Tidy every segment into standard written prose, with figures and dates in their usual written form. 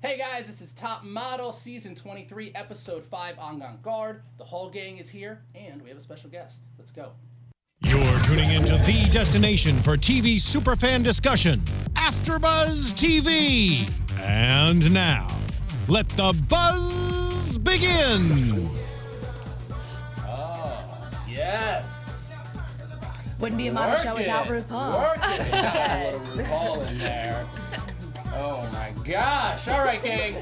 Hey guys, this is Top Model Season 23, Episode 5, Avant Garde. The whole gang is here, and we have a special guest. Let's go. You're tuning into the destination for TV superfan discussion, AFTERBUZZ TV. And now, let the buzz begin. Oh, yes. Wouldn't be a model show without RuPaul. Work it. Got a little RuPaul in there. Oh my gosh. All right, gang.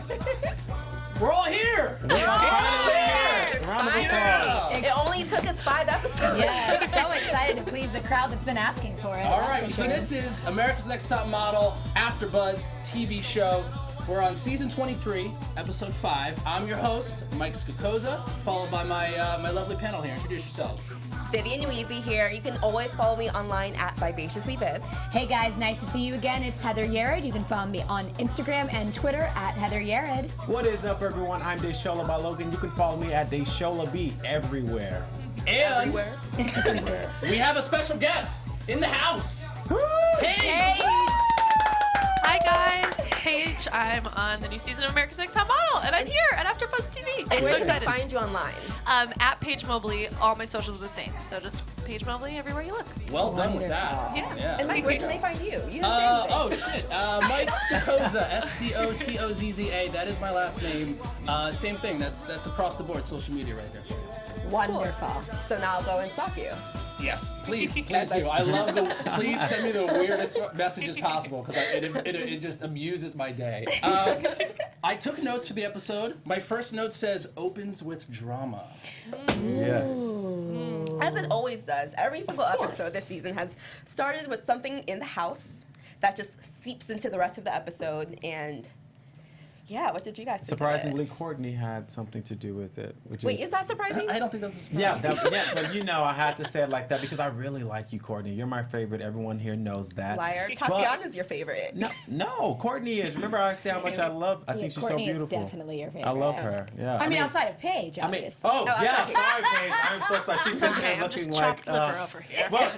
We're all here. We're all here. Round of applause. It only took us 5 episodes. Yeah, so excited to please the crowd that's been asking for it. All right, so this is America's Next Top Model AFTERBUZZ TV show. We're on Season 23, Episode 5. I'm your host, Mike Scocozza, followed by my lovely panel here. Introduce yourselves. Vivian Adaobi here. You can always follow me online at Vivaciously Viv. Hey guys, nice to see you again. It's Heather Yerrid. You can follow me on Instagram and Twitter at Heather Yerrid. What is up, everyone? I'm Desola Balogun. You can follow me at Desola B everywhere. And we have a special guest in the house. Hey! Hi guys, Paige. I'm on the new season of America's Next Top Model, and I'm here at AFTERBUZZ TV. I'm Where so can I excited. find you online? At Paige Mobley. All my socials are the same, so just Paige Mobley everywhere you look. Well done with that. Yeah. And Mike, where can they find you? You didn't say Oh anything. shit, Mike Scocozza, Scocozza. That is my last name. Same thing. That's across the board social media right there. Wonderful. So now I'll go and stalk you. Yes, please do. I love the. Please send me the weirdest messages possible because it just amuses my day. I took notes for the episode. My first note says opens with drama. Yes. As it always does. Every single course. episode this season has started with something in the house that just seeps into the rest of the episode. And yeah, what did you guys think of it? Surprisingly, Courtney had something to do with it. Wait, is that surprising? I don't think that's a surprise. Yeah, but you know, I had to say it like that because I really like you, Courtney. You're my favorite. Everyone here knows that. Liar. Tatiana's your favorite. No, Courtney is. Remember I say how much I love. I think she's Courtney so beautiful. is definitely your favorite. I love her. Yeah. I mean, outside of Paige, I mean, obviously. oh I'm yeah, sorry. sorry, Paige. I'm so sorry. She's sitting Okay, there I'm looking just like. chopped liver over here. Well,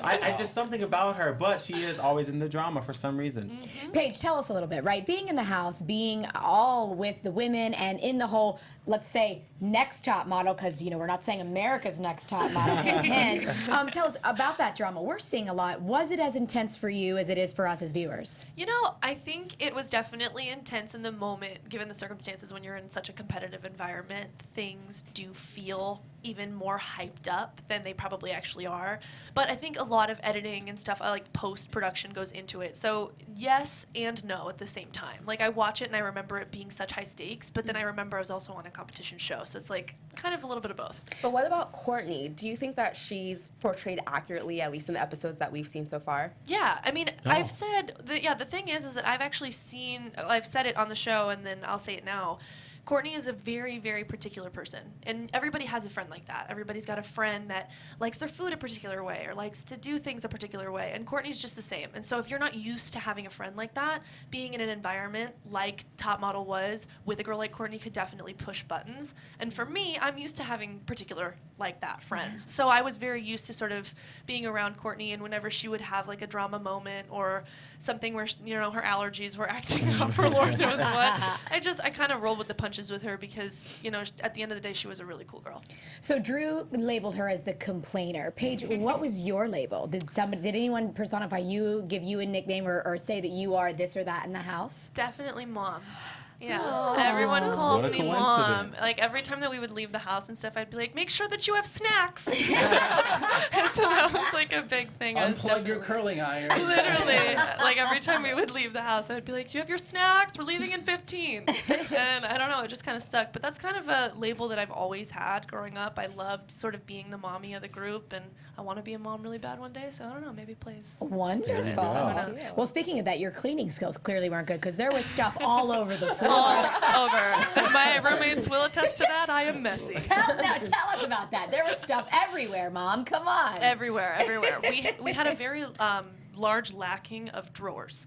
I just something about her, but she is always in the drama for some reason. Paige, tell us a little bit, right? Being in the house, being all with the women, and in the whole, let's say, next top model, because, you know, we're not saying America's Next Top Model, hint, hint. Tell us about that drama. We're seeing a lot. Was it as intense for you as it is for us as viewers? You know, I think it was definitely intense in the moment, given the circumstances when you're in such a competitive environment. Things do feel even more hyped up than they probably actually are. But I think a lot of editing and stuff, like post-production goes into it. So yes and no at the same time. Like I watch it and I remember it being such high stakes, but then I remember I was also on a competition show. So it's like kind of a little bit of both. But what about Courtney? Do you think that she's portrayed accurately, at least in the episodes that we've seen so far? Yeah, I mean, Oh. I've said, the thing is that I've actually I've said it on the show and then I'll say it now. Courtney is a very, very particular person, and everybody has a friend like that. Everybody's got a friend that likes their food a particular way or likes to do things a particular way, and Courtney's just the same. And so if you're not used to having a friend like that, being in an environment like Top Model was with a girl like Courtney could definitely push buttons. And for me, I'm used to having particular like that friends. So I was very used to sort of being around Courtney, and whenever she would have like a drama moment or something where, you know, her allergies were acting up for Lord knows what, I kind of rolled with the punches with her because, you know, at the end of the day, she was a really cool girl. So Drew labeled her as the complainer. Paige, what was your label? Did anyone personify you, give you a nickname, or say that you are this or that in the house? Definitely Mom. Yeah, everyone called What a me Mom. coincidence. Like every time that we would leave the house and stuff, I'd be like, make sure that you have snacks. And so that was like a big thing. Unplug your curling iron. Literally, like every time we would leave the house, I would be like, you have your snacks, we're leaving in 15. And I don't know, it just kind of stuck. But that's kind of a label that I've always had growing up. I loved sort of being the mommy of the group, and I want to be a mom really bad one day, so I don't know, maybe it plays. Wonderful. There you go. knows? Well, speaking of that, your cleaning skills clearly weren't good because there was stuff all over the floor. All over. My roommates will attest to that. I am messy. Tell us about that. There was stuff everywhere, Mom. Come on. Everywhere. We had a very large lacking of drawers,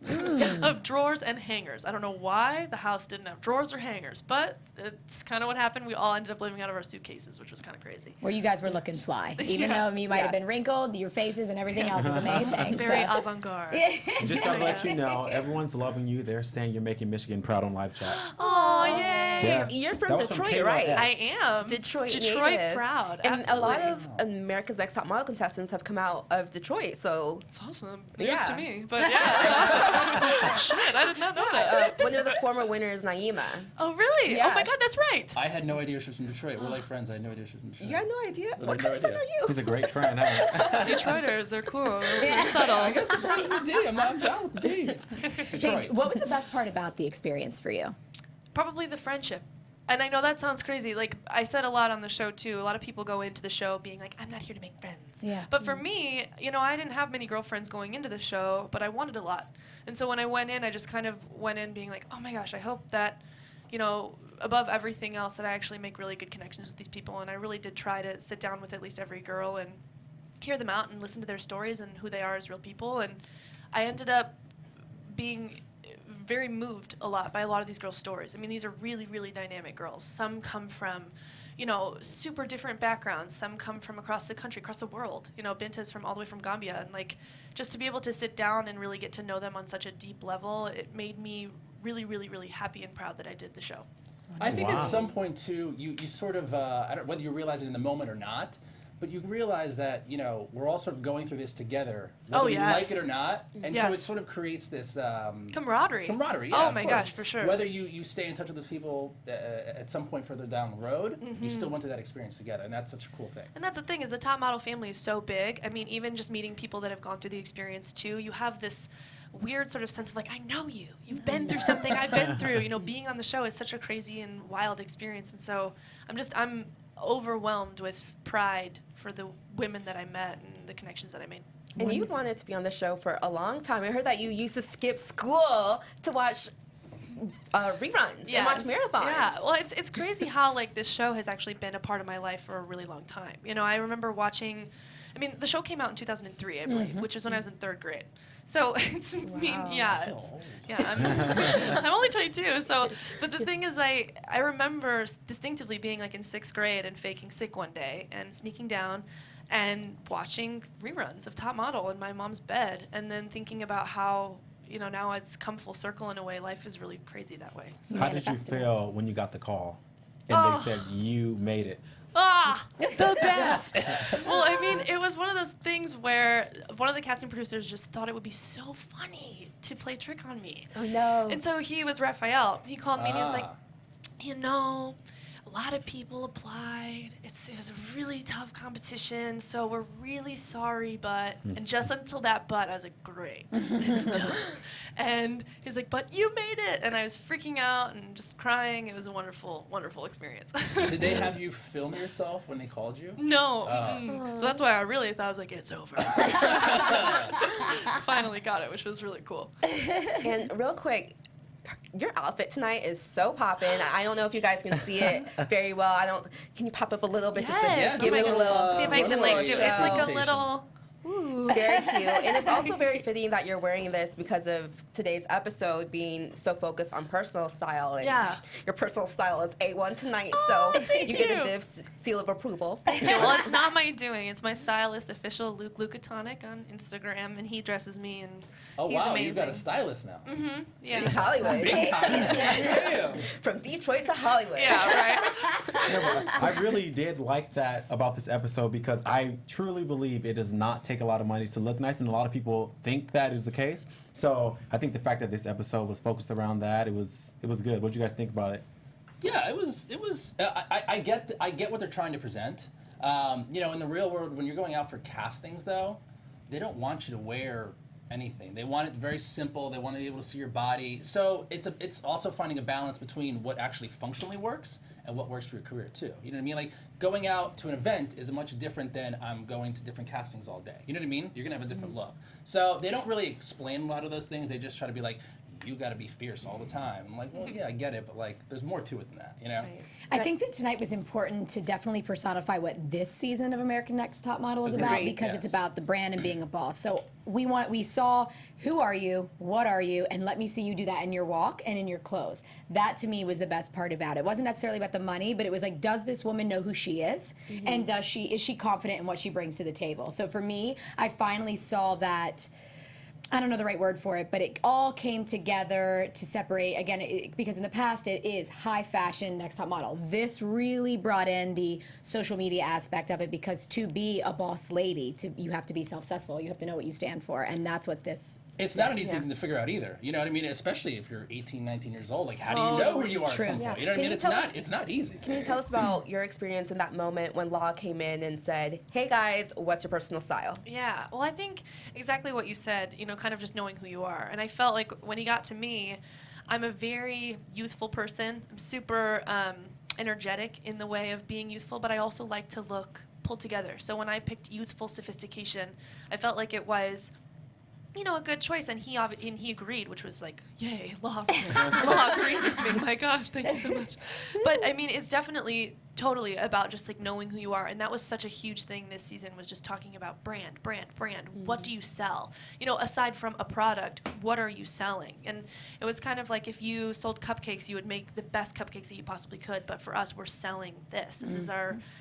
of drawers and hangers. I don't know why the house didn't have drawers or hangers, but it's kind of what happened. We all ended up living out of our suitcases, which was kind of crazy. Where you guys were looking fly. Even Yeah. though you might have been wrinkled, your faces and everything else was amazing. Very so. avant garde. Just gotta let you know, everyone's loving you. They're saying you're making Michigan proud on live chat. Oh, yay. Yes. You're from That was Detroit, Kayla right? S. I am. Detroit Detroit native. proud. And a lot absolutely. of America's Next Top Model contestants have come out of Detroit, so It's awesome. News to Yeah. me, but yeah. Shit, I did not know that. one of the former winners, Naima. Oh, really? Yeah. Oh my God, that's right. I had no idea she was from Detroit. We're like friends. I had no idea she was from Detroit. You had no idea? I What had no kind of friend idea. are you? He's a great friend, huh? Detroiters are cool. They're subtle. I got some friends in the D. I'm down with the D. Detroit. What was the best part about the experience for you? Probably the friendship. And I know that sounds crazy. Like, I said a lot on the show, too. A lot of people go into the show being like, I'm not here to make friends. Yeah. But for me, you know, I didn't have many girlfriends going into the show, but I wanted a lot. And so when I went in, I just kind of went in being like, oh my gosh, I hope that, you know, above everything else, that I actually make really good connections with these people. And I really did try to sit down with at least every girl and hear them out and listen to their stories and who they are as real people. And I ended up being very moved a lot by a lot of these girls' stories. I mean, these are really, really dynamic girls. Some come from, you know, super different backgrounds. Some come from across the country, across the world. You know, Binta's from all the way from Gambia. And, like, just to be able to sit down and really get to know them on such a deep level, it made me really, really, really happy and proud that I did the show. I think Wow. at some point too, you sort of I don't whether you realize it in the moment or not, but you realize that you know we're all sort of going through this together, whether Oh, we yes. like it or not, and so it Yes. sort of creates this Camaraderie. this camaraderie. Oh Yeah, of my course. gosh, for sure. Whether you stay in touch with those people at some point further down the road, Mm-hmm. you still went through that experience together, and that's such a cool thing. And that's the thing, is the top model family is so big. I mean, even just meeting people that have gone through the experience too, you have this weird sort of sense of like, I know you. You've been through something I've been through. You know, being on the show is such a crazy and wild experience. And so I'm overwhelmed with pride for the women that I met and the connections that I made. And you wanted to be on the show for a long time. I heard that you used to skip school to watch reruns and watch marathons. Yeah, well, it's crazy how like this show has actually been a part of my life for a really long time. You know, I remember watching. I mean, the show came out in 2003, I believe, which is when I was in 3rd grade. So it's I'm only 22. So, but the thing is, I remember distinctly being like in 6th grade and faking sick one day and sneaking down and watching reruns of Top Model in my mom's bed, and then thinking about how, you know, now it's come full circle in a way. Life is really crazy that way. So. How did you Manifested. feel when you got the call and Oh. they said you made it? Ah, the best. Well, I mean, it was one of those things where one of the casting producers just thought it would be so funny to play trick on me. Oh no. And so he was Raphael. He called me and he was like, Ah. you know, a lot of people applied. It was a really tough competition, so we're really sorry, but... And just until that but, I was like, great, it's done. And he was like, but you made it! And I was freaking out and just crying. It was a wonderful, wonderful experience. Did they have you film yourself when they called you? No. So that's why I really thought, I was like, it's over. Finally got it, which was really cool. And real quick, your outfit tonight is so poppin'. I don't know if you guys can see it very well. Can you pop up a little bit just to Yes. give Yeah, it a give little? See if I can like do show. it's like a Presentation. little. It's very cute. And it's also very fitting that you're wearing this because of today's episode being so focused on personal style. And Yeah. your personal style is A1 tonight, Oh, so thank you get you. a big seal of approval. Yeah, well, it's not my doing. It's my stylist, official Luke Lucatonic on Instagram, and he dresses me, and Oh he's wow, amazing. you've got a stylist now. Yeah. She's Hollywood. Big time. Damn. From Detroit to Hollywood. Yeah, right. No, but I really did like that about this episode because I truly believe it does not take a lot of money to look nice, and a lot of people think that is the case. So I think the fact that this episode was focused around that, it was good. What do you guys think about it? Yeah, it was. I get what they're trying to present. You know, in the real world, when you're going out for castings, though, they don't want you to wear anything. They want it very simple. They want to be able to see your body. So it's also finding a balance between what actually functionally works and what works for your career too. You know what I mean? Like going out to an event is much different than I'm going to different castings all day. You know what I mean? You're gonna have a different look. So they don't really explain a lot of those things. They just try to be like, you got to be fierce all the time. I'm like, well, yeah, I get it, but like, there's more to it than that, you know? Right. I think that tonight was important to definitely personify what this season of American Next Top Model is about, Agreed, because it's yes. about the brand and being a boss. So we saw who are you, what are you, and let me see you do that in your walk and in your clothes. That to me was the best part about it. It wasn't necessarily about the money, but it was like, does this woman know who she is, and is she confident in what she brings to the table? So for me, I finally saw that. I don't know the right word for it, but it all came together to separate, again, because in the past it is high fashion, Next Top Model. This really brought in the social media aspect of it, because to be a boss lady, you have to be self-successful, you have to know what you stand for, and that's what this... It's not an easy thing to figure out either. You know what I mean? Especially if you're 18, 19 years old. Like, how do you know who you are True. at some point? Yeah. You know what I Can mean? you It's not easy. Can you tell us about your experience in that moment when Law came in and said, hey guys, what's your personal style? Yeah, well, I think exactly what you said, you know, kind of just knowing who you are. And I felt like when he got to me, I'm a very youthful person. I'm super energetic in the way of being youthful, but I also like to look pulled together. So when I picked youthful sophistication, I felt like it was, you know, a good choice, and he agreed, which was like, yay, Law agrees with me. My gosh, thank you so much. But I mean, it's definitely totally about just like knowing who you are, and that was such a huge thing this season, was just talking about brand. What do you sell? You know, aside from a product, what are you selling? And it was kind of like, if you sold cupcakes, you would make the best cupcakes that you possibly could, but for us, we're selling this.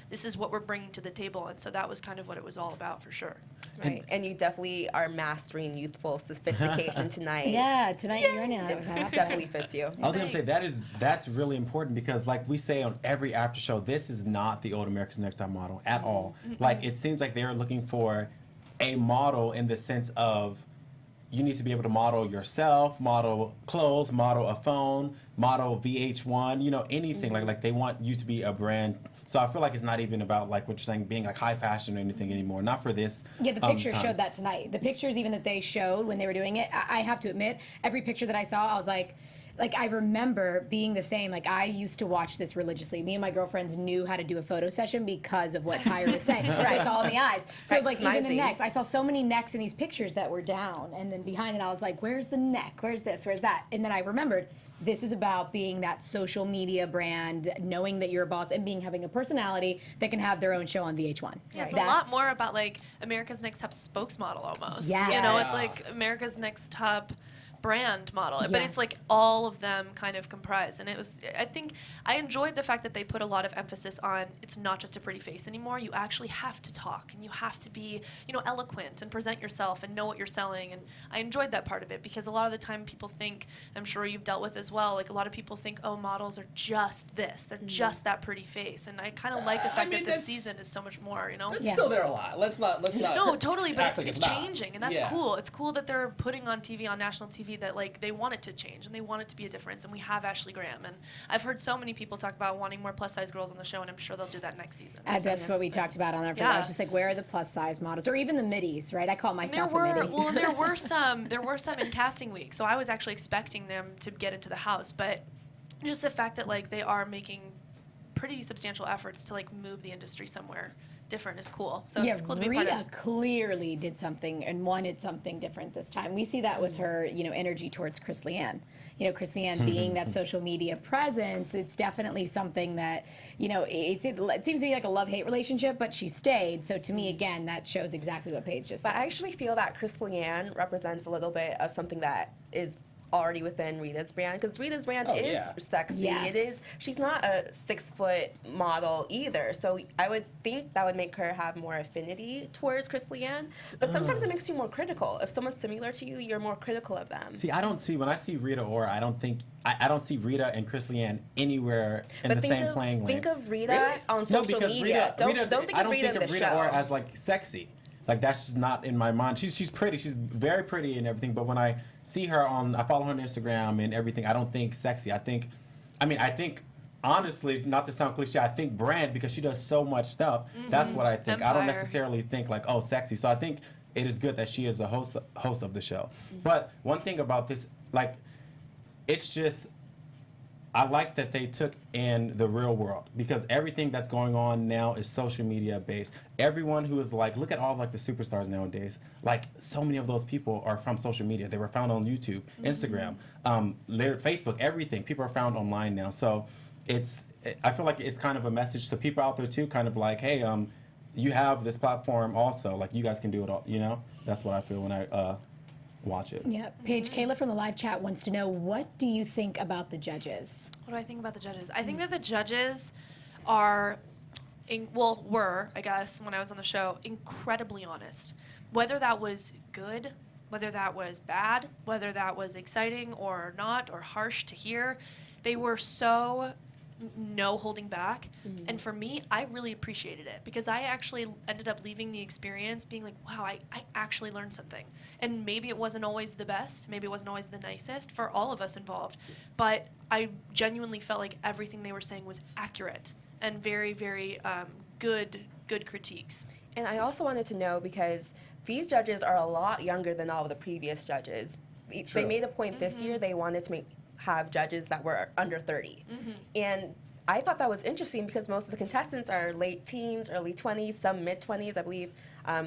This is what we're bringing to the table, and so that was kind of what it was all about, for sure. Right. And you definitely are mastering youthful sophistication tonight. Yeah, tonight you're now. It definitely fits you. I was gonna say that's really important, because like we say on every after show, this is not the old America's Next Top Model at all. Like, it seems like they're looking for a model in the sense of, you need to be able to model yourself, model clothes, model a phone, model VH1, you know, anything. Like they want you to be a brand. So I feel like it's not even about, like what you're saying, being like high fashion or anything anymore. Not for this. Yeah, the pictures time. showed that tonight. The pictures even that they showed when they were doing it, I have to admit, every picture that I saw, I was like, I remember being the same. Like, I used to watch this religiously. Me and my girlfriends knew how to do a photo session because of what Tyra would say. Right, it's all in the eyes. So, Right, like, even the smizing. necks. I saw so many necks in these pictures that were down, and then behind it, I was like, where's the neck? Where's this? Where's that? And then I remembered, this is about being that social media brand, knowing that you're a boss, and having a personality that can have their own show on VH1. Yeah, it's a That's- lot more about like America's Next Top spokesmodel almost. Yes. You know, it's like America's Next Top brand model, but Yes. it's like all of them kind of comprised. And it was, I think I enjoyed the fact that they put a lot of emphasis on, it's not just a pretty face anymore. You actually have to talk, and you have to be, you know, eloquent and present yourself and know what you're selling. And I enjoyed that part of it, because a lot of the time people think, I'm sure you've dealt with as well, like a lot of people think, oh, models are just this, they're just that pretty face. And I kind of like the fact mean, that this that's- season is so much more, you know? It's Yeah. still there a lot. Let's not. No, totally, but act like it's not. changing, and that's Yeah. cool. It's cool that they're putting on TV, on national TV, that like they want it to change and they want it to be a difference. And we have Ashley Graham, and I've heard so many people talk about wanting more plus size girls on the show, and I'm sure they'll do that next season. That's what we talked about on our first. Yeah. I was just like, where are the plus size models, or even the middies, right? I call And myself a midi. there were some in casting week, so I was actually expecting them to get into the house, but just the fact that like they are making pretty substantial efforts to like move the industry somewhere different is cool. So yeah, it's cool to be part Rita of. clearly did something and wanted something different this time. We see that with her, you know, energy towards Chris Leanne. You know, Chris Leanne being that social media presence, it's definitely something that, you know, it seems to be like a love-hate relationship, but she stayed. So to me, again, that shows exactly what Paige just said. But I actually feel that Chris Leanne represents a little bit of something that is already within Rita's brand, because Rita's brand is yeah. sexy. Yes. It is. She's not a 6-foot model either, so I would think that would make her have more affinity towards Chris Leanne. But sometimes it makes you more critical. If someone's similar to you, you're more critical of them. See, when I see Rita Ora, I don't see Rita and Chris Leanne anywhere in the same playing lane. Think of Rita Really? on social media. Don't think of Rita in the show. Ora as like sexy. Like, that's just not in my mind. She's pretty. She's very pretty and everything. But when I see her I follow her on Instagram and everything, I don't think sexy. I think honestly, not to sound cliche, I think brand, because she does so much stuff. That's what I think. I don't Empire. necessarily think like, oh, sexy. So I think it is good that she is a host of the show. But one thing about this, like, it's just, I like that they took in the real world, because everything that's going on now is social media based. Everyone who is like, look at all like the superstars nowadays. Like, so many of those people are from social media. They were found on YouTube, Instagram, Facebook, everything. People are found online now. So I feel like it's kind of a message to people out there too, kind of like, hey, you have this platform also. Like, you guys can do it all. You know, that's what I feel when I watch it. Yeah. Paige, Kayla from the live chat wants to know, what do you think about the judges? What do I think about the judges? I think that the judges are, were, I guess, when I was on the show, incredibly honest. Whether that was good, whether that was bad, whether that was exciting or not, or harsh to hear, they were so no holding back. And for me, I really appreciated it, because I actually ended up leaving the experience being like, wow, I actually learned something. And maybe it wasn't always the best, maybe it wasn't always the nicest for all of us involved, but I genuinely felt like everything they were saying was accurate and very, very good critiques. And I also wanted to know, because these judges are a lot younger than all of the previous judges. They made a point this year, they wanted to have judges that were under 30. And I thought that was interesting, because most of the contestants are late teens, early 20s, some mid-20s. I believe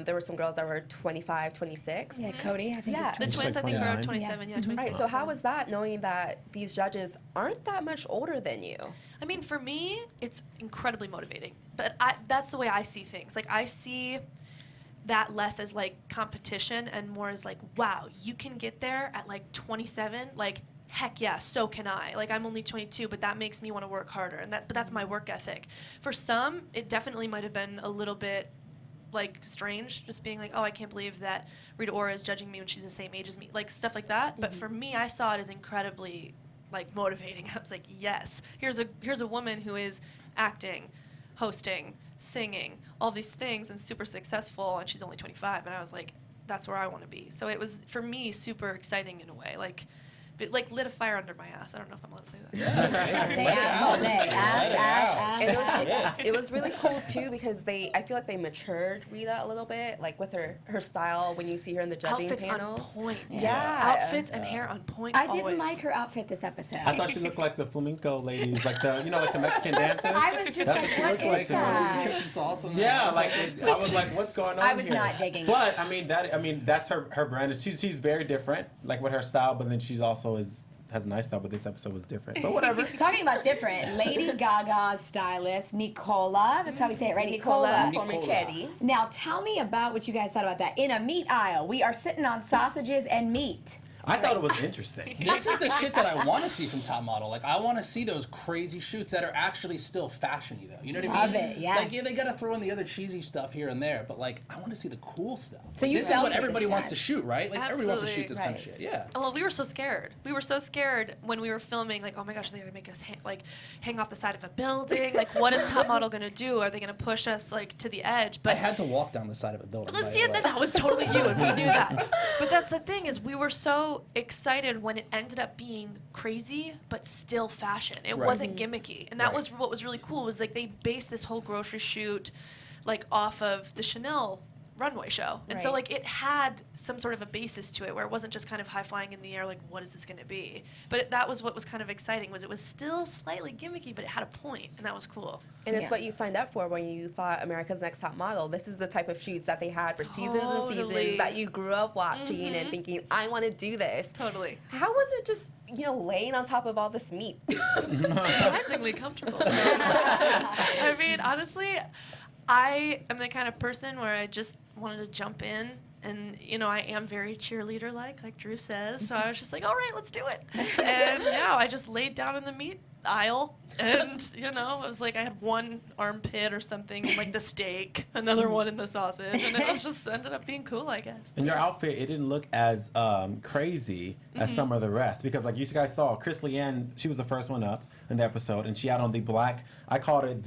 there were some girls that were 25, 26. Yeah, Cody, I think Yeah. it's The twins, I think, are 29. 27, yeah, 26. Right, so how was that, knowing that these judges aren't that much older than you? I mean, for me, it's incredibly motivating. But that's the way I see things. Like, I see that less as, like, competition and more as, like, wow, you can get there at, like, 27, like, heck yeah, so can I. Like, I'm only 22, but that makes me want to work harder, but that's my work ethic. For some, it definitely might have been a little bit, like, strange, just being like, oh, I can't believe that Rita Ora is judging me when she's the same age as me, like, stuff like that. But for me, I saw it as incredibly, like, motivating. I was like, yes, here's a woman who is acting, hosting, singing, all these things, and super successful, and she's only 25, and I was like, that's where I want to be. So it was, for me, super exciting in a way. Like, it, like, lit a fire under my ass. I don't know if I'm allowed to say that. Yeah, Say ass all day. Ass. And it was really cool too, because I feel like they matured Rita a little bit, like with her style when you see her in the judging Outfits panels. on point. Yeah. Outfits and hair on point. I didn't always. like her outfit this episode. I thought she looked like the flamenco ladies, like the like the Mexican dancers. I was just That's like, what she what looked is like to me. that? Chips and sauce on Yeah, like I was like, what's going on I was here? not digging But I mean that's her brand. She's very different, like with her style, but then she's also has a nice style, but this episode was different. But whatever. Talking about different, Lady Gaga's stylist, Nicola. That's how we say it, right? Nicola Nicola. Formichetti. Now, tell me about what you guys thought about that. In a meat aisle, we are sitting on sausages and meat. I thought it was interesting. This is the shit that I want to see from Top Model. Like, I want to see those crazy shoots that are actually still fashiony, though. You know what I Love mean? it, yes. Like, yeah, they gotta throw in the other cheesy stuff here and there, but like, I want to see the cool stuff. So you this is felt what it everybody this wants time. to shoot, right? Like, everybody wants to shoot Absolutely. this kind of Right. shit. Yeah. Well, we were so scared. We were so scared when we were filming. Like, oh my gosh, are they gonna make us hang off the side of a building? Like, what is Top Model gonna do? Are they gonna push us like to the edge? I But had to walk down the side of a building. by let's the see, way. that was totally you, and we knew that. But that's the thing, is we were so excited when it ended up being crazy, but still fashion. It Right. wasn't gimmicky, and that Right. was what was really cool. Was like they based this whole grocery shoot, like, off of the Chanel runway show, and so Right. like it had some sort of a basis to it, where it wasn't just kind of high flying in the air, like, what is this going to be? But that was what was kind of exciting. Was it was still slightly gimmicky, but it had a point, and that was cool. And it's Yeah. what you signed up for when you thought America's Next Top Model. This is the type of shoots that they had for seasons and Totally. seasons that you grew up watching and thinking, I want to do this. Totally. How was it just, laying on top of all this meat? Surprisingly comfortable. I mean, honestly, I am the kind of person where I just wanted to jump in. And, I am very cheerleader-like Drew says. So I was just like, all right, let's do it. And, yeah, I just laid down in the meat aisle. And, it was like I had one armpit or something in, like, the steak, another one in the sausage. And it was just ended up being cool, I guess. And your outfit, it didn't look as crazy as some of the rest, because like you guys saw, Chris Leanne, she was the first one up in the episode, and she had on the black. I called it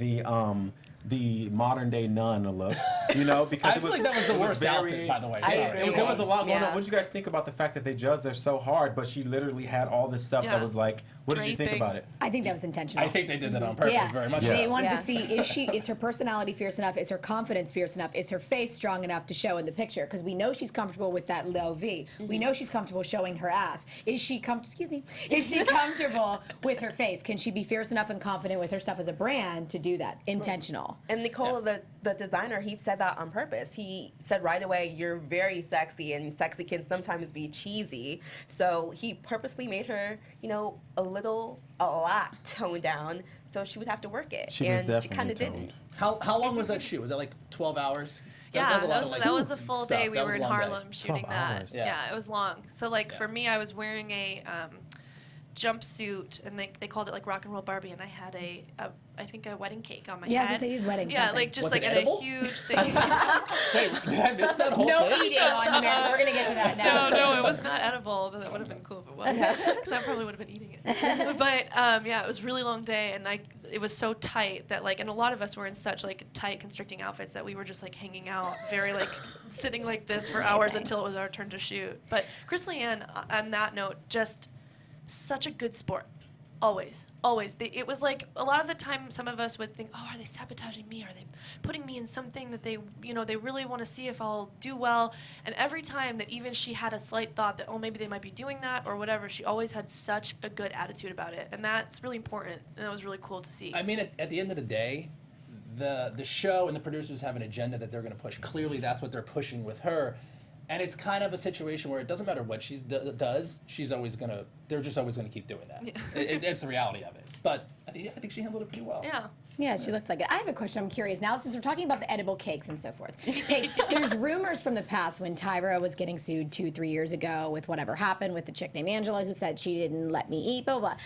the modern day nun look, because I feel like that was the worst outfit, by the way. I Sorry. agree. There was a lot going Yeah. on. What did you guys think about the fact that they judged her so hard, but she literally had all this stuff Yeah. that was like, what did you think Draping. about it? I think think that was intentional. I think they did that on purpose, very much. They so. wanted to see is her personality fierce enough? Is her confidence fierce enough? Is her face strong enough to show in the picture? Because we know she's comfortable with that low V. We know she's comfortable showing her ass. Is she comfortable with her face? Can she be fierce enough and confident with her stuff as a brand to do that? Intentional. And Nicole, the designer, he said that on purpose. He said right away, you're very sexy, and sexy can sometimes be cheesy. So he purposely made her, a lot toned down, so she would have to work it. She was definitely she kind of toned. didn't. How long was that shoot? Was that like 12 hours? That was a full day. We That were was a in long day. Harlem shooting 12 that. hours. Yeah, it was long. So for me, I was wearing a jumpsuit, and they called it like Rock and Roll Barbie, and I had I think a wedding cake on my Yeah, I was head. gonna say wedding Yeah, something. like just Was like it at edible? a huge thing. Wait, did I miss that whole No thing? eating on there. We're gonna get to that now. No, it was not edible, but that would have been cool if it was, because I probably would have been eating it. But it was a really long day, and it was so tight that and a lot of us were in such tight, constricting outfits that we were just hanging out, very sitting like this for hours until it was our turn to shoot. But Chris Leanne, on that note, just such a good sport. Always. It was a lot of the time some of us would think, oh, are they sabotaging me? Are they putting me in something that they really want to see if I'll do well? And every time that even she had a slight thought that, oh, maybe they might be doing that or whatever, she always had such a good attitude about it. And that's really important. And that was really cool to see. I mean, at the end of the day, the show and the producers have an agenda that they're going to push. Clearly, that's what they're pushing with her. And it's kind of a situation where it doesn't matter what she does, they're just always gonna keep doing that. Yeah. It's the reality of it. But I think she handled it pretty well. Yeah. Yeah, she looks like it. I have a question. I'm curious now, since we're talking about the edible cakes and so forth. Hey, there's rumors from the past when Tyra was getting sued 2-3 years ago with whatever happened with the chick named Angela who said she didn't let me eat, blah, blah.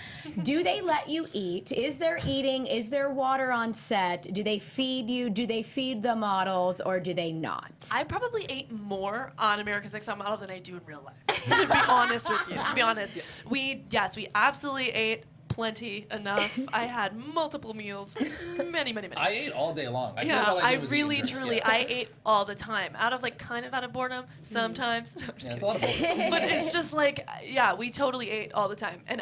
Do they let you eat? Is there eating? Is there water on set? Do they feed you? Do they feed the models, or do they not? I probably ate more on America's Next Top Model than I do in real life. To be honest with you. To be honest. We absolutely ate plenty enough. I had multiple meals, many. I ate all day long. I feel Yeah, like all I did was really, eat and drink. truly, Yeah. I ate all the time. Out of kind of out of boredom, sometimes. No, I'm just Yeah, it's kidding. a lot of bullshit. But it's just we totally ate all the time. And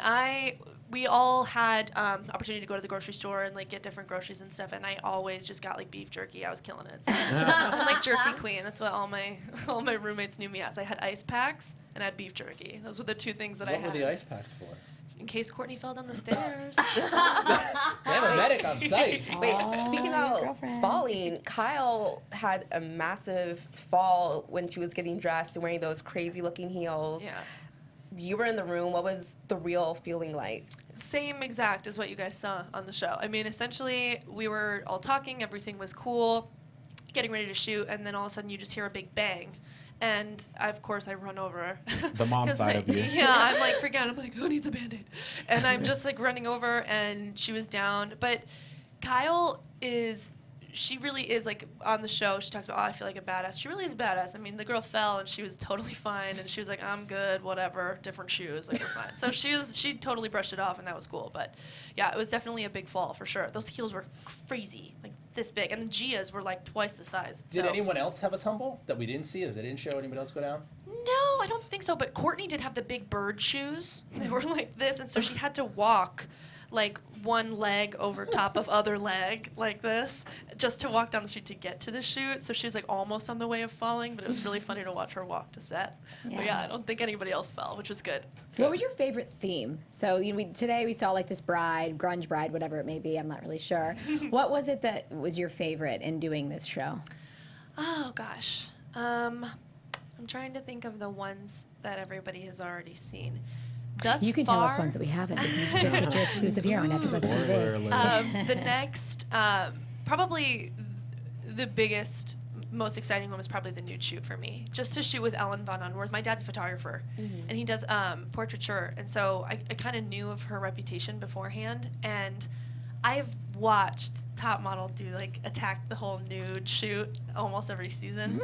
we all had opportunity to go to the grocery store and get different groceries and stuff. And I always just got beef jerky. I was killing it. So I'm jerky queen. That's what all my roommates knew me as. I had ice packs and I had beef jerky. Those were the two things that I What had. were the ice packs for? In case Courtney fell down the stairs. They have a medic on site. Wait, speaking your about girlfriend. falling, Kyle had a massive fall when she was getting dressed and wearing those crazy looking heels. Yeah. You were in the room. What was the real feeling like? Same exact as what you guys saw on the show. I mean, essentially, we were all talking, everything was cool, getting ready to shoot, and then all of a sudden you just hear a big bang. And of course I run over. The mom 'Cause side of you. Yeah, I'm freaking out. I'm who needs a Band-Aid? And I'm just running over, and she was down. But Kyle she really is on the show. She talks about, I feel like a badass. She really is a badass. I mean, the girl fell and she was totally fine, and she was I'm good, whatever, different shoes, we're fine. So she totally brushed it off, and that was cool. But yeah, it was definitely a big fall for sure. Those heels were crazy, this big, and the Gia's were twice the size. Did So- anyone else have a tumble that we didn't see, or they didn't show anybody else go down? No, I don't think so. But Courtney did have the big bird shoes. They were this, and so she had to walk one leg over top of other leg like this just to walk down the street to get to the shoot. So she was almost on the way of falling, but it was really funny to watch her walk to set. But yeah, I don't think anybody else fell, which was good. What was your favorite theme? So today we saw this bride, grunge bride, whatever it may be. I'm not really sure. What was it that was your favorite in doing this show? Oh gosh, I'm trying to think of the ones that everybody has already seen. Thus You can far, tell us ones that we haven't. You can just get your exclusive here on AFTERBUZZ TV. The next, probably the biggest, most exciting one was probably the nude shoot for me. Just to shoot with Ellen Von Unworth. My dad's a photographer, and he does portraiture, and so I kind of knew of her reputation beforehand, and I've watched Top Model do attack the whole nude shoot almost every season,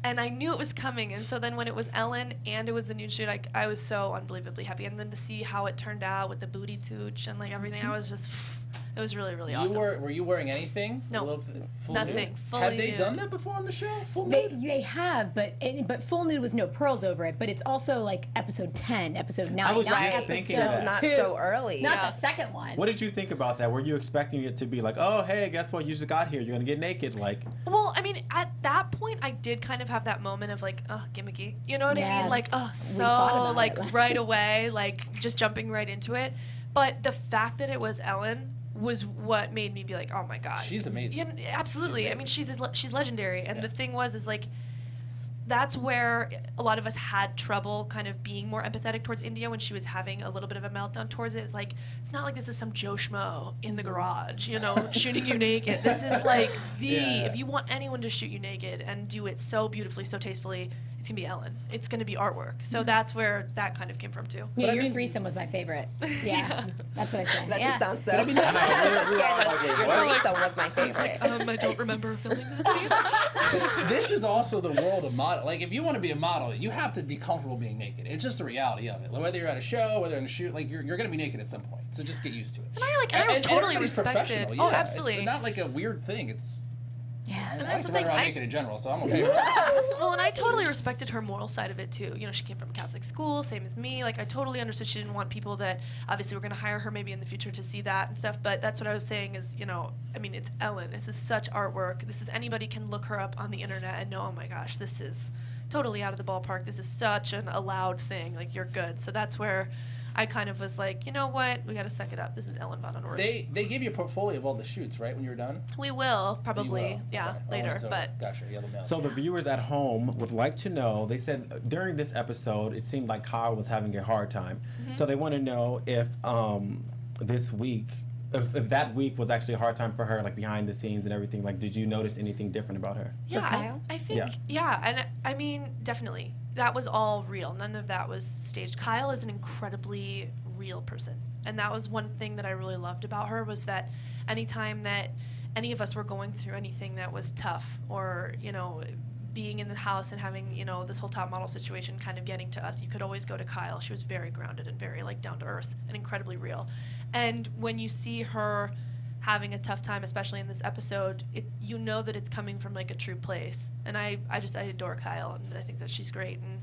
and I knew it was coming. And so then when it was Ellen and it was the nude shoot, I was so unbelievably happy. And then to see how it turned out with the booty tooch and everything, I was just It was really, really awesome. Were you wearing anything? No, Full nothing. Nude? Fully Have they nude. done that before on the show? Full nude? They have, but full nude with no pearls over it. But it's also like episode 10, episode 9. I was not just episode thinking Just that. not 2, so early. Not Yeah. the second one. What did you think about that? Were you expecting it to be like, oh, hey, guess what? You just got here. You're going to get naked. Like, Well, I mean, at that point, I did kind of have that moment of like, oh, gimmicky. You know what I mean? Yes. Like, oh, We so thought about like it last right week. away, like just jumping right into it. But the fact that it was Ellen was what made me be like, oh my god, She's amazing. Yeah, absolutely. She's I mean, she's legendary. And Yeah. the thing is like, that's where a lot of us had trouble kind of being more empathetic towards India when she was having a little bit of a meltdown towards it. It's like, it's not like this is some Joe Schmo in the garage, you know, shooting you naked. This is like Yeah. if you want anyone to shoot you naked and do it so beautifully, so tastefully, it's gonna be Ellen. It's gonna be artwork. So that's where that kind of came from too. Yeah, But I your mean- threesome was my favorite. Yeah, that's what I said. That yeah. just sounds so. I know, we all like, wait, Your what? threesome was my favorite. I don't remember filming that scene. This is also the world of model. Like, if you want to be a model, you have to be comfortable being naked. It's just the reality of it. Like, whether you're at a show, whether in a shoot, like you're going to be naked at some point. So just get used to it. And I totally everybody's respected. professional, Oh, yeah. absolutely. It's not like a weird thing. It's Yeah. I that's like the to run thing, around I- naked in general, so I'm okay with it. Well, and I totally respected her moral side of it too. You know, she came from a Catholic school, same as me. Like, I totally understood she didn't want people that obviously were going to hire her maybe in the future to see that and stuff. But that's what I was saying is, you know, I mean, it's Ellen. This is such artwork. This is anybody can look her up on the internet and know, oh my gosh, this is totally out of the ballpark. This is such an allowed thing. Like, you're good. So that's where I kind of was like, you know what? We got to suck it up. This is Ellen Von Orr. They gave you a portfolio of all the shoots, right, when you were done? We will You probably, will. yeah, Okay. Oh, later. so- But Gotcha, yeah, let me know. So the viewers at home would like to know, they said during this episode, it seemed like Kyle was having a hard time. So they want to know if this week, if that week was actually a hard time for her, like behind the scenes and everything. Like, did you notice anything different about her? yeah, Kyle? I think, yeah, and I mean, definitely. That was all real. None of that was staged. Kyle is an incredibly real person. And that was one thing that I really loved about her was that anytime that any of us were going through anything that was tough or, you know, being in the house and having, you know, this whole top model situation kind of getting to us, you could always go to Kyle. She was very grounded and very, like, down to earth and incredibly real. And when you see her having a tough time, especially in this episode, you know that it's coming from, like, a true place. And I adore Kyle, and I think that she's great. And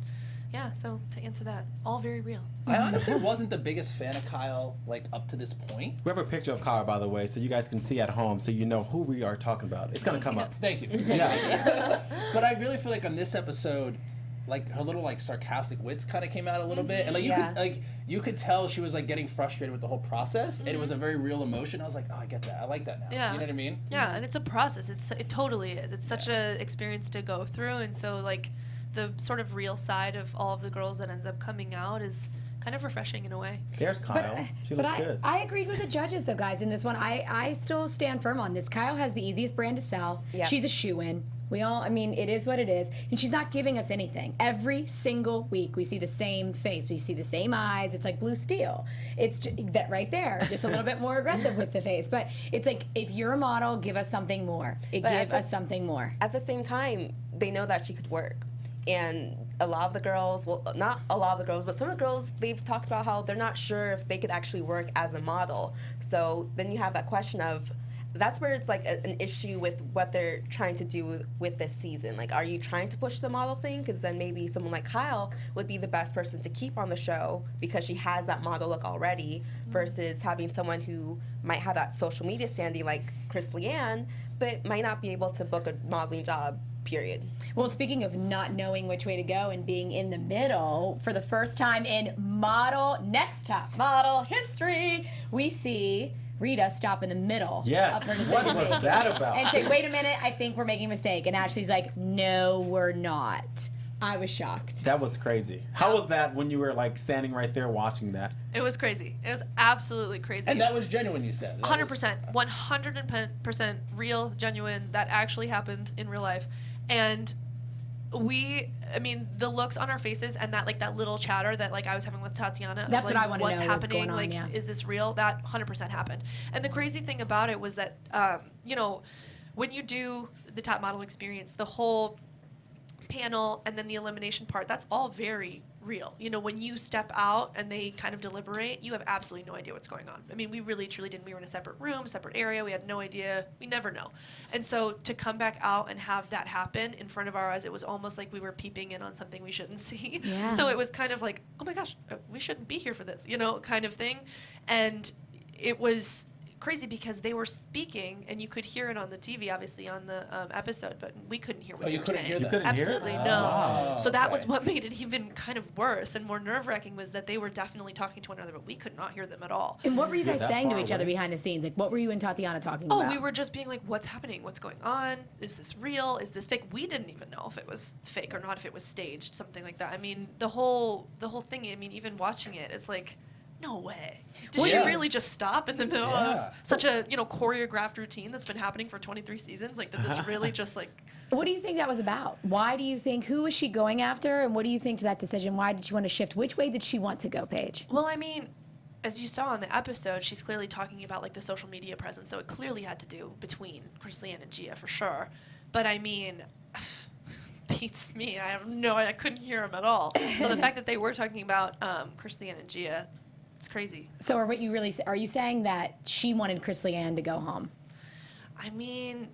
yeah, so to answer that, all very real. I honestly wasn't the biggest fan of Kyle, like, up to this point. We have a picture of Kyle, by the way, so you guys can see at home, so you know who we are talking about. It's gonna come up. Thank you. Yeah. But I really feel like on this episode, like, her little, like, sarcastic wits kind of came out a little bit, and like you could tell she was, like, getting frustrated with the whole process, and it was a very real emotion. I was like, oh, I get that. I like that now. Yeah. You know what I mean? Yeah, and it's a process. It totally is. It's such a experience to go through, and so, like, the sort of real side of all of the girls that ends up coming out is kind of refreshing in a way. There's Kyle. She looks good. I agreed with the judges, though, guys, in this one. I still stand firm on this. Kyle has the easiest brand to sell. Yeah. She's a shoo-in. We all, I mean, it is what it is. And she's not giving us anything. Every single week, we see the same face. We see the same eyes. It's like blue steel. It's that right there. Just a little bit more aggressive with the face. But it's like, if you're a model, give us something more. But Give us something more. At the same time, they know that she could work. And a lot of the girls, well, not a lot of the girls, but some of the girls, they've talked about how they're not sure if they could actually work as a model. So then you have that question of, that's where it's like an issue with what they're trying to do with this season. Like, are you trying to push the model thing? Because then maybe someone like Kyle would be the best person to keep on the show because she has that model look already, versus having someone who might have that social media standing like Chris Leanne, but might not be able to book a modeling job, period. Well, speaking of not knowing which way to go and being in the middle, for the first time in Next Top Model history, we see Rita stop in the middle Yes. of her What decision was making that about? and say, wait a minute, I think we're making a mistake. And Ashley's like, no, we're not. I was shocked. That was crazy. How was that when you were like standing right there watching that? It was crazy. It was absolutely crazy. And that was genuine, you said. That 100%, 100% real, genuine. That actually happened in real life, and I mean, the looks on our faces and that, like, that little chatter that, like, I was having with Tatiana. Of, That's like, what I wanna what's know, what's happening? going on, Like, yeah. is this real? That 100% happened. And the crazy thing about it was that, you know, when you do the top model experience, the whole panel and then the elimination part, that's all very real. You know, when you step out and they kind of deliberate, you have absolutely no idea what's going on. I mean, we really truly didn't. We were in a separate room, separate area. We had no idea. We never know. And so to come back out and have that happen in front of our eyes, it was almost like we were peeping in on something we shouldn't see. Yeah. So it was kind of like, oh my gosh, we shouldn't be here for this, you know, kind of thing. And it was crazy because they were speaking and you could hear it on the TV, obviously on the episode, but we couldn't hear what they you were couldn't saying. hear that? You couldn't hear it? Absolutely no. Oh, So that okay. was what made it even kind of worse and more nerve-wracking, was that they were definitely talking to one another, but we could not hear them at all. And what were you guys that saying to far each other away? behind the scenes? Like, what were you and Tatiana talking Oh, about? we were just being like, what's happening? What's going on? Is this real? Is this fake? We didn't even know if it was fake or not, if it was staged, something like that. I mean, the whole thing, I mean, even watching it, it's like, no way. Did she Yeah. really just stop in the middle Yeah. of such a, you know, choreographed routine that's been happening for 23 seasons? Like, did this really just like... What do you think that was about? Why do you think, who was she going after, and what do you think to that decision? Why did she want to shift? Which way did she want to go, Paige? Well, I mean, as you saw in the episode, she's clearly talking about like the social media presence, so it clearly had to do between Chris Leanne and Gia for sure. But I mean, beats me. I have no, I couldn't hear him at all. So the fact that they were talking about Chris Leanne and Gia, it's crazy. So are you saying that she wanted Chris Leanne to go home? I mean,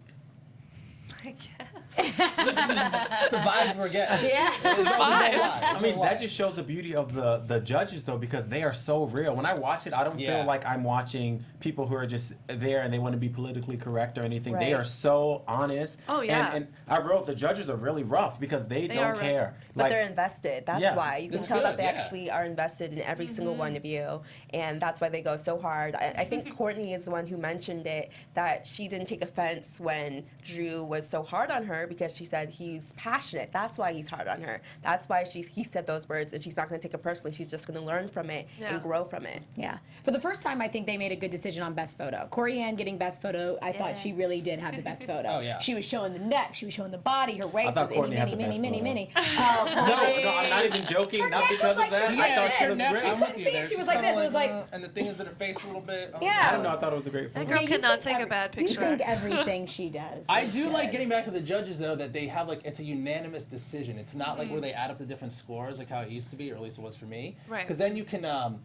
I guess. The vibes we're getting. Yeah. I mean, that just shows the beauty of the judges, though, because they are so real. When I watch it, I don't Yeah. feel like I'm watching people who are just there and they want to be politically correct or anything. They Right. are so honest. Oh, yeah. And I wrote the judges are really rough because they They don't are rough. care. But they're invested. That's Yeah. why. You can That's tell that good, they yeah. actually are invested in every single one of you. And that's why they go so hard. I think Courtney is the one who mentioned it, that she didn't take offense when Drew was so hard on her, because she said he's passionate. That's why he's hard on her. That's why he said those words, and she's not going to take it personally. She's just going to learn from it Yeah. and grow from it. Yeah. For the first time, I think they made a good decision on best photo. Corianne getting best photo, I thought she really did have the best photo. Oh, yeah. She was showing the neck, she was showing the body, her waist thought was Courtney had mini, the mini, best mini, photo. mini. No, I'm not even joking. Her Not neck because was of like that. she I was thought like she this. was neck, great. I'm with you See, there. she was She's like kinda this, it was like- and the thing is in her face a little bit. Yeah. I don't know. I thought it was a great photo. That girl you cannot think take a bad picture. You think everything she does. I is do good. like getting back to the judges though, that they have like, it's a unanimous decision. It's not like where they add up the different scores like how it used to be, or at least it was for me. Right. Because then you can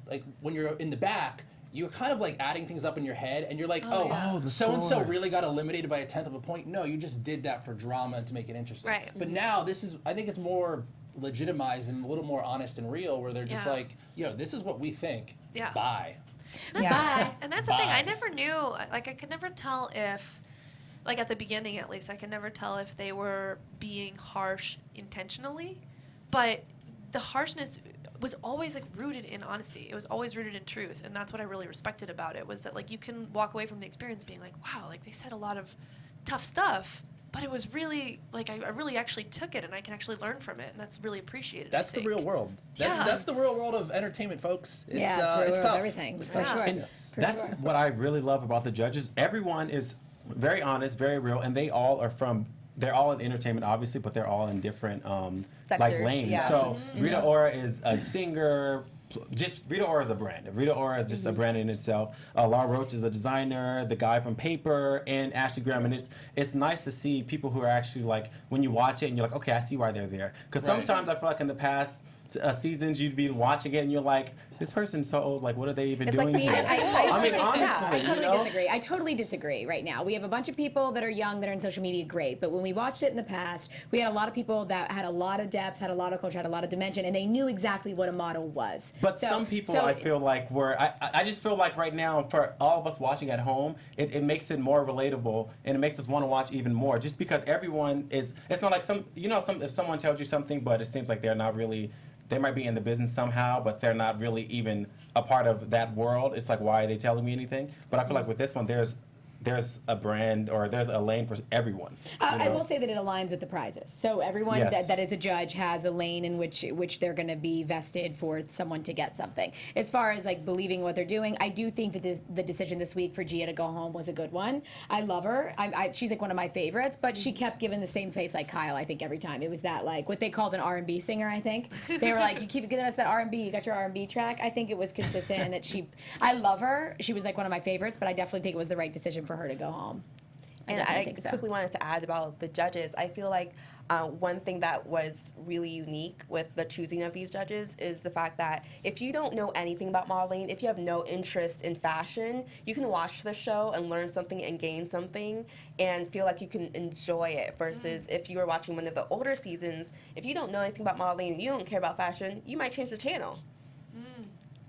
like when you're in the back, you're kind of like adding things up in your head, and you're like, yeah. the so and so score. really got eliminated by a tenth of a point. No, you just did that for drama and to make it interesting. Right. But now this is, I think it's more legitimized and a little more honest and real, where they're just Yeah. like, this is what we think. Yeah. Bye. Yeah. And that's the thing. I Bye. never knew. Like, I could never tell if, like at the beginning at least, I could never tell if they were being harsh intentionally. But the harshness was always like rooted in honesty. It was always rooted in truth, and that's what I really respected about it. Was that like you can walk away from the experience being like, wow, like they said a lot of tough stuff, but it was really like I really actually took it, and I can actually learn from it, and that's really appreciated. That's I the real think. world. That's Yeah. that's the real world of entertainment, folks. It's, Yeah, it's the real it's world of tough. everything, It's for tough. sure. And Yes. that's what I really love about the judges. Everyone is very honest, very real, and they all are they're all in entertainment, obviously, but they're all in different like Sectors, lanes. yeah. So Rita Ora is a singer. Just Rita Ora is a brand. Rita Ora is just a brand in itself. Law Roach is a designer. The guy from Paper, and Ashley Graham. And it's nice to see people who are actually like, when you watch it and you're like, okay, I see why they're there. Because Right. sometimes I feel like in the past seasons you'd be watching it and you're like, this person's so old. Like, what are they even It's doing like being here? in I mean, yeah, honestly, I totally you know? disagree. I totally disagree right now. We have a bunch of people that are young that are in social media, great. But when we watched it in the past, we had a lot of people that had a lot of depth, had a lot of culture, had a lot of dimension, and they knew exactly what a model was. But some people, I feel like, I just feel like right now, for all of us watching at home, it makes it more relatable, and it makes us want to watch even more. Just because everyone is, it's not like if someone tells you something, but it seems like they're not really, they might be in the business somehow, but they're not really even a part of that world. It's like, why are they telling me anything? But I feel like with this one, there's a brand, or there's a lane for everyone. I will say that it aligns with the prizes. So everyone Yes. that is a judge has a lane in which they're going to be vested for someone to get something. As far as like believing what they're doing, I do think that the decision this week for Gia to go home was a good one. I love her. She's like one of my favorites, but she kept giving the same face like Kyle. I think every time it was that like what they called an R&B singer. I think they were like, you keep giving us that R&B. You got your R&B track. I think it was consistent, and that I love her. She was like one of my favorites, but I definitely think it was the right decision for her to go home. And definitely I think so. quickly wanted to add about the judges. I feel like one thing that was really unique with the choosing of these judges is the fact that if you don't know anything about modeling, if you have no interest in fashion, you can watch the show and learn something and gain something and feel like you can enjoy it versus if you were watching one of the older seasons, if you don't know anything about modeling and you don't care about fashion, you might change the channel.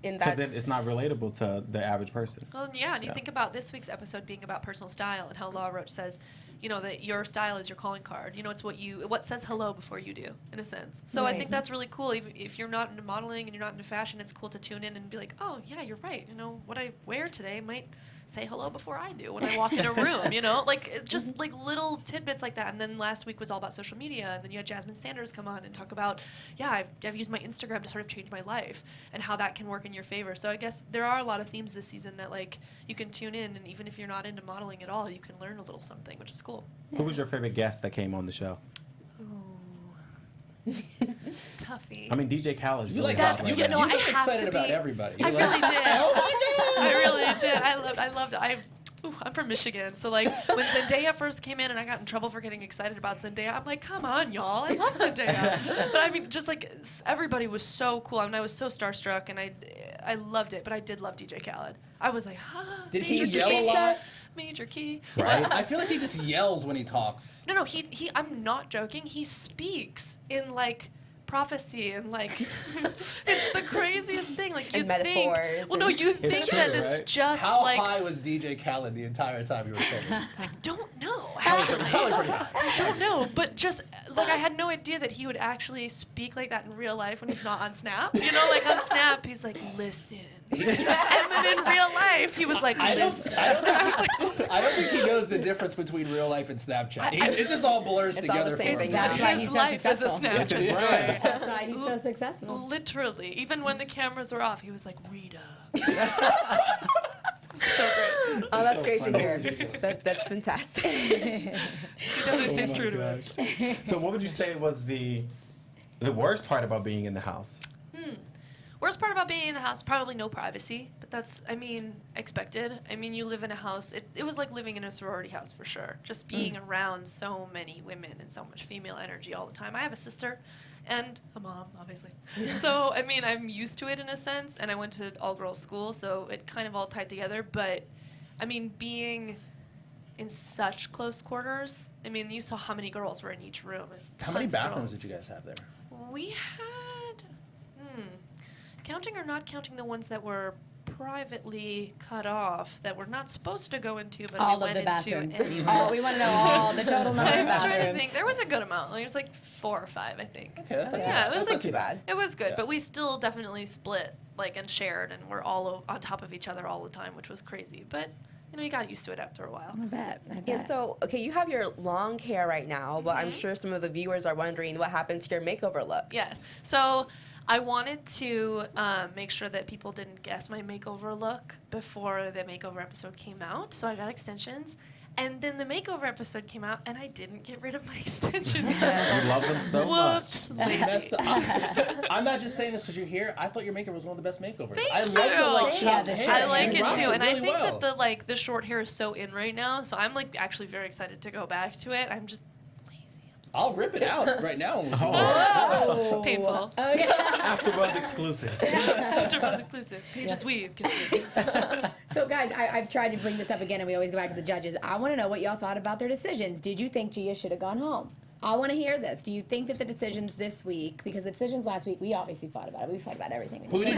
Because it's not relatable to the average person. Well, yeah, and you think about this week's episode being about personal style and how Law Roach says, you know, that your style is your calling card. You know, it's what says hello before you do, in a sense. So I think that's really cool. Even if you're not into modeling and you're not into fashion, it's cool to tune in and be like, oh, yeah, you're right. You know, what I wear today might say hello before I do when I walk in a room, you know? Like, it's just like little tidbits like that. And then last week was all about social media, and then you had Jasmine Sanders come on and talk about, yeah, I've used my Instagram to sort of change my life and how that can work in your favor. So I guess there are a lot of themes this season that, like, you can tune in, and even if you're not into modeling at all, you can learn a little something, which is cool. Who was your favorite guest that came on the show? Toughie. I mean, DJ Khaled. You like That's- that? you You know, I get have excited to about be- everybody. I You're like, really did. oh my god! I really did. I loved it. I'm from Michigan, so like when Zendaya first came in and I got in trouble for getting excited about Zendaya, I'm like, come on, y'all, I love Zendaya. But I mean, just like everybody was so cool. I mean, I was so starstruck, and I loved it. But I did love DJ Khaled. I was like, huh? Did he Major yell key. a lot? Major key. Right? I feel like he just yells when he talks. No, he. I'm not joking. He speaks in like prophecy and like it's the craziest thing. Like you And think, metaphors well, no, you think true, that it's right? just How like high was DJ Khaled the entire time you were filming? I don't know. Probably pretty high. I don't know, but just like I had no idea that he would actually speak like that in real life when he's not on Snap. You know, like on Snap, he's like, listen. And then in real life, he was like, I don't listen. think he knows the difference between real life and Snapchat. It just all blurs It's all together the same for thing him. now. That's why His he's so life is a successful. It's Snapchat his story. brand. That's why he's so successful. Literally, even when the cameras were off, he was like, Rita. So great. Oh, that's So great to funny. hear. That's fantastic. He definitely stays Oh my true to it. gosh. So what would you say was the worst part about being in the house? Worst part about being in the house, probably no privacy, but that's, I mean, expected. I mean, you live in a house, it was like living in a sorority house for sure. Just being around so many women and so much female energy all the time. I have a sister and a mom, obviously. So, I mean, I'm used to it in a sense, and I went to all-girls school, so it kind of all tied together. But, I mean, being in such close quarters, I mean, you saw how many girls were in each room. It's How many tons of bathrooms girls. did you guys have there? We had, counting or not counting the ones that were privately cut off that we're not supposed to go into, but All we of went the into bathrooms. anyway. We want to know all the total number of I'm bathrooms. trying to think. There was a good amount. Like, it was like 4 or 5, I think. Okay, that's not too Yeah, bad. it was That's like not too bad. It was good, Yeah. but we still definitely split, like, and shared, and we're all on top of each other all the time, which was crazy. But you know, you got used to it after a while. I bet. I bet. And so, okay, you have your long hair right now, but I'm sure some of the viewers are wondering what happened to your makeover look. Yeah. So I wanted to make sure that people didn't guess my makeover look before the makeover episode came out. So I got extensions. And then the makeover episode came out, and I didn't get rid of my extensions. You love them so much. Whoops. You Lazy. messed up. I'm not just saying this because you're here. I thought your makeover was one of the best makeovers. Thank I you. love the like Yeah, chopped the hair. short I like hair. it You rocked too, and I really think well. that the short hair is so in right now. So I'm like actually very excited to go back to it. I'm just lazy. I'm so I'll rip it out right now. Oh. painful. AfterBuzz exclusive. AfterBuzz exclusive. Pages weave. So, guys, I've tried to bring this up again, and we always go back to the judges. I want to know what y'all thought about their decisions. Did you think Gia should have gone home? I want to hear this. Do you think that the decisions this week, because the decisions last week, we obviously fought about it. We fought about everything. Who did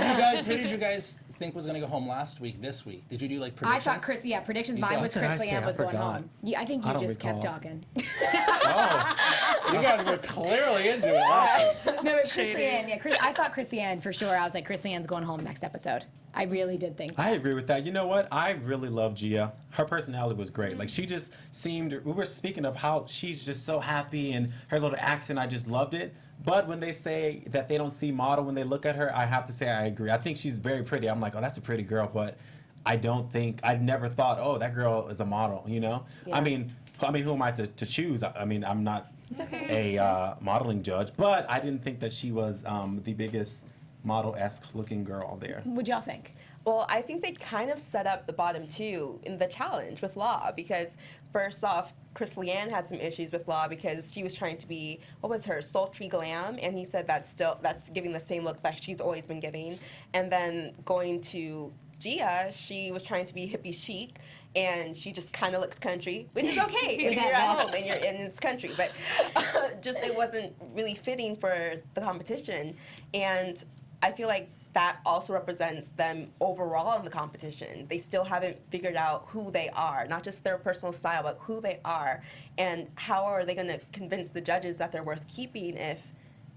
you guys think was gonna go home last week? This week? Did you do like I predictions? thought Chris, predictions. You Mine thought- was What did I Chris say? Leanne I was going forgot. home. I think I you don't just kept recall. talking. You guys were clearly into it last week. No, but Chris Shady. Leanne, I thought Chris Leanne for sure. I was like, Chris Leanne's going home next episode. I really did think that. I agree with that. You know what? I really love Gia. Her personality was great. Like, she just seemed, we were speaking of how she's just so happy and her little accent, I just loved it. But when they say that they don't see model when they look at her, I have to say I agree. I think she's very pretty. I'm like, oh, that's a pretty girl. But I've never thought, oh, that girl is a model, you know? Yeah. I mean, who am I to choose? I mean, I'm not a modeling judge, but I didn't think that she was the biggest model-esque looking girl there. What'd y'all think? Well, I think they kind of set up the bottom two in the challenge with Law because first off, Chris Leanne had some issues with Law because she was trying to be, what was her, sultry glam, and he said that's giving the same look that she's always been giving. And then going to Gia, she was trying to be hippie chic, and she just kind of looks country, which is okay if you're at home and you're in this country, but just it wasn't really fitting for the competition. And I feel like that also represents them overall in the competition. They still haven't figured out who they are, not just their personal style, but who they are. And how are they going to convince the judges that they're worth keeping if,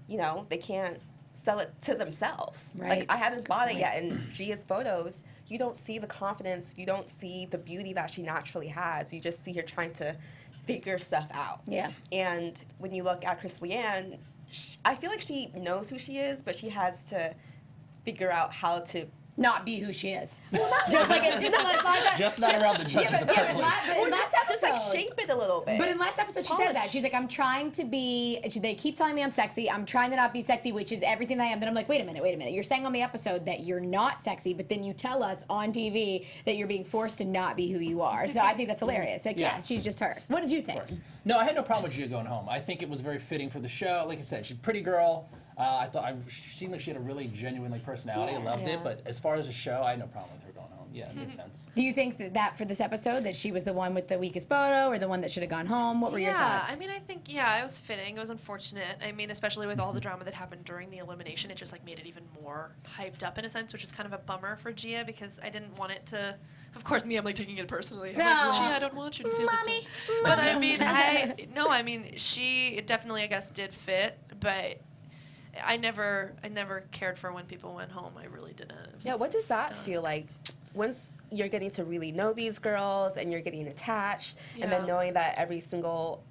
you know, they can't sell it to themselves? Right. Like, I haven't bought it yet. In Gia's photos, you don't see the confidence, you don't see the beauty that she naturally has. You just see her trying to figure stuff out. Yeah. And when you look at Chris Leanne, I feel like she knows who she is, but she has to figure out how to not be who she is. just not around the judges. But in last episode, just like shape it a little bit. But in last episode, she said that. She's like, I'm trying to be, they keep telling me I'm sexy. I'm trying to not be sexy, which is everything that I am. Then I'm like, wait a minute. You're saying on the episode that you're not sexy, but then you tell us on TV that you're being forced to not be who you are. So I think that's hilarious. Like, yeah, she's just her. What did you think? No, I had no problem with Gia going home. I think it was very fitting for the show. Like I said, she's a pretty girl. She seemed like she had a really genuine personality. I loved it. But as far as the show, I had no problem with her going home. Yeah, it made sense. Do you think that for this episode, that she was the one with the weakest photo or the one that should have gone home? What were your thoughts? I mean, I think, it was fitting. It was unfortunate. I mean, especially with all the drama that happened during the elimination, it just made it even more hyped up in a sense, which is kind of a bummer for Gia because I didn't want it to. Of course, me, I'm taking it personally. I'm like, well, Gia, I don't want you to feel this way. But I mean, she definitely, I guess, did fit, but I never cared for when people went home. I really didn't. Yeah, what does that feel like? Once you're getting to really know these girls and you're getting attached, and then knowing that every single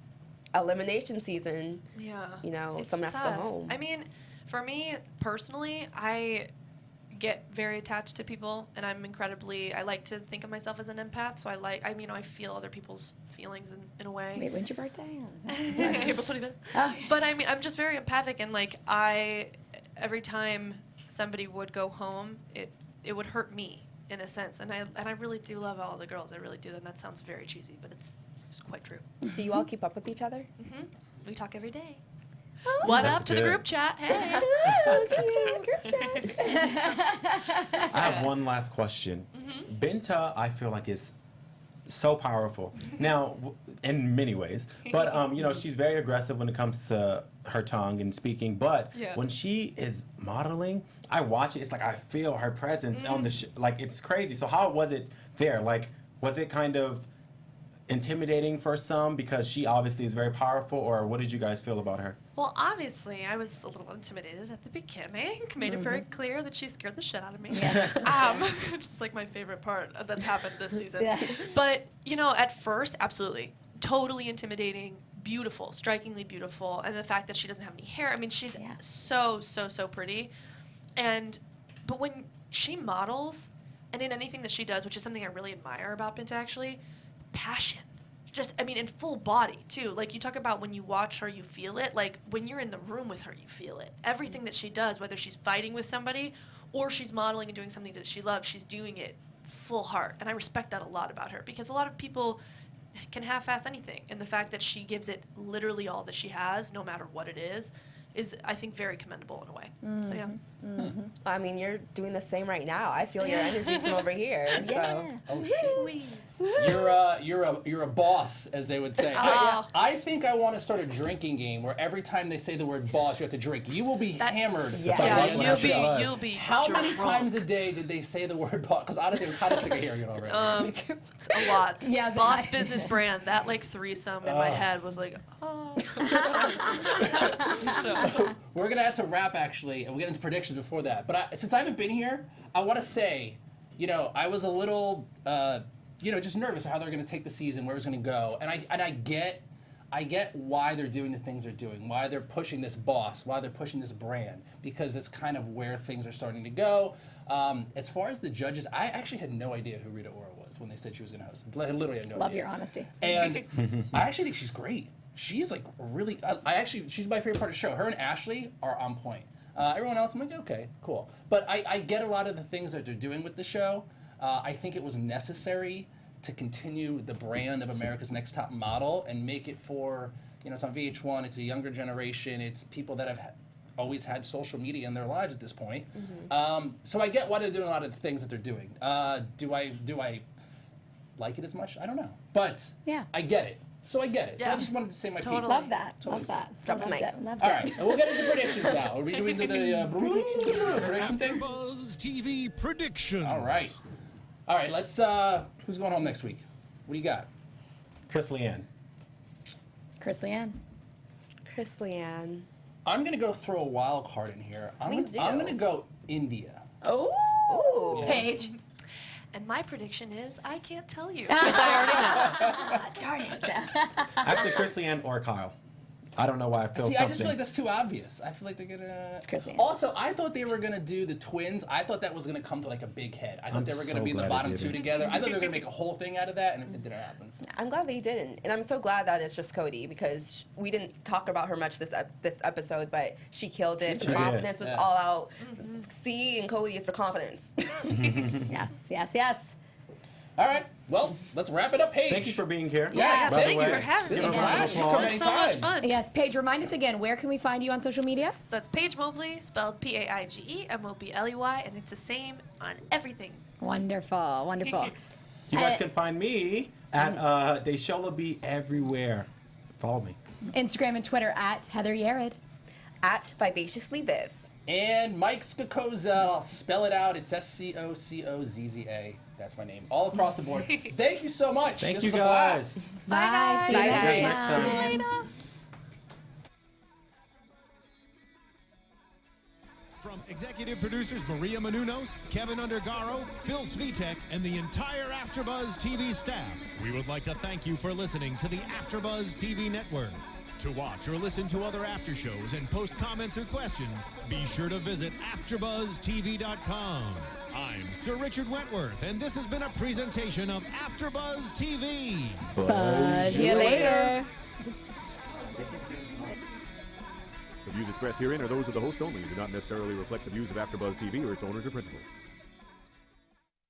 elimination season, someone has to go home. I mean, for me personally, I get very attached to people, and I like to think of myself as an empath, so I feel other people's feelings in a way. Wait, when's your birthday? April 25th. Oh. But I mean, I'm just very empathic, and every time somebody would go home, it would hurt me in a sense, and I really do love all the girls. I really do, and that sounds very cheesy, but it's quite true. Do you all keep up with each other? Mm-hmm. We talk every day. What up to the group chat? Hey. Group chat. I have one last question. Binta, I feel like is so powerful. Now, in many ways, but she's very aggressive when it comes to her tongue and speaking. But when she is modeling, I watch it. It's like I feel her presence on the it's crazy. So how was it there? Like, was it kind of intimidating for some because she obviously is very powerful, or what did you guys feel about her? Well, obviously, I was a little intimidated at the beginning. Made it very clear that she scared the shit out of me. Just my favorite part that's happened this season. Yeah. But, at first, absolutely. Totally intimidating, beautiful, strikingly beautiful. And the fact that she doesn't have any hair. I mean, she's so pretty. But when she models, and in anything that she does, which is something I really admire about Binta, actually, passion. In full body, too. You talk about when you watch her, you feel it. When you're in the room with her, you feel it. Everything that she does, whether she's fighting with somebody or she's modeling and doing something that she loves, she's doing it full heart. And I respect that a lot about her because a lot of people can half-ass anything. And the fact that she gives it literally all that she has, no matter what it is, I think, very commendable in a way. So, yeah. Mm-hmm. I mean, you're doing the same right now. I feel your energy from over here. So. Oh, shit. You're a boss, as they would say. I think I want to start a drinking game where every time they say the word boss, you have to drink. You will be hammered. You'll be How many times a day did they say the word boss? Because honestly, I'm kind of sick of hearing it already. A lot. Yeah, boss business brand. That threesome in my head was We're going to have to wrap, actually, and we'll get into predictions before that. But since I haven't been here, I want to say, I was a little, just nervous how they're going to take the season, where it's going to go. And I get why they're doing the things they're doing, why they're pushing this boss, why they're pushing this brand, because it's kind of where things are starting to go. As far as the judges, I actually had no idea who Rita Ora was when they said she was going to host. I literally had no idea. Love your honesty. And I actually think she's great. She's really, she's my favorite part of the show. Her and Ashley are on point. Everyone else, I'm like, okay, cool. But I get a lot of the things that they're doing with the show. I think it was necessary to continue the brand of America's Next Top Model and make it for, it's on VH1, it's a younger generation, it's people that have always had social media in their lives at this point. So I get why they're doing a lot of the things that they're doing. Do I like it as much? I don't know. But I get it. So I get it. So I just wanted to say my piece. Love that. Love that. Drop the Loved mic. it. Loved All it. right, and we'll get into predictions now. Are we doing the prediction thing? AfterBuzz TV predictions. All right, let's, who's going home next week? What do you got? Chris Leanne. Chris Leanne. Chris Leanne. I'm going to go throw a wild card in here. Please do. I'm going to go India. Oh. Paige. And my prediction is I can't tell you. Darn it. Actually, Chris Leanne or Kyle. I don't know why I feel See, something. I just feel like that's too obvious. I feel like they're gonna. It's Chris Leanne. Also, I thought they were gonna do the twins. I thought that was gonna come to like a big head. I thought I'm they were gonna so be the glad it bottom two didn't. together. I thought they were gonna make a whole thing out of that, and it didn't happen. I'm glad they didn't, and I'm so glad that it's just Cody because we didn't talk about her much this episode, but she killed it. She The did. confidence was all out. C and Cody is for confidence. Yes. All right, well, let's wrap it up, Paige. Thank you for being here. Yes, By the thank you way, for having This me. is a give her a round of blast. You applause. come It was so much anytime. fun. Yes, Paige, remind us again, where can we find you on social media? So it's Paige Mobley, spelled Paige Mobley, and it's the same on everything. Wonderful. You guys can find me at Desola B everywhere. Follow me. Instagram and Twitter at Heather Yerrid. At Vivaciously Viv. And Mike Scocozza, I'll spell it out. It's Scocozza. That's my name. All across the board. Thank you so much. Thank This you was a guys. blast. Bye. See you Bye, next guys. time. Next time. From executive producers Maria Menounos, Kevin Undergaro, Phil Svitek, and the entire AfterBuzz TV staff, we would like to thank you for listening to the AfterBuzz TV network. To watch or listen to other after shows and post comments or questions, be sure to visit AfterBuzzTV.com. I'm Sir Richard Wentworth, and this has been a presentation of AfterBuzz TV. Buzz you later. The views expressed herein are those of the hosts only and do not necessarily reflect the views of AfterBuzz TV or its owners or principals.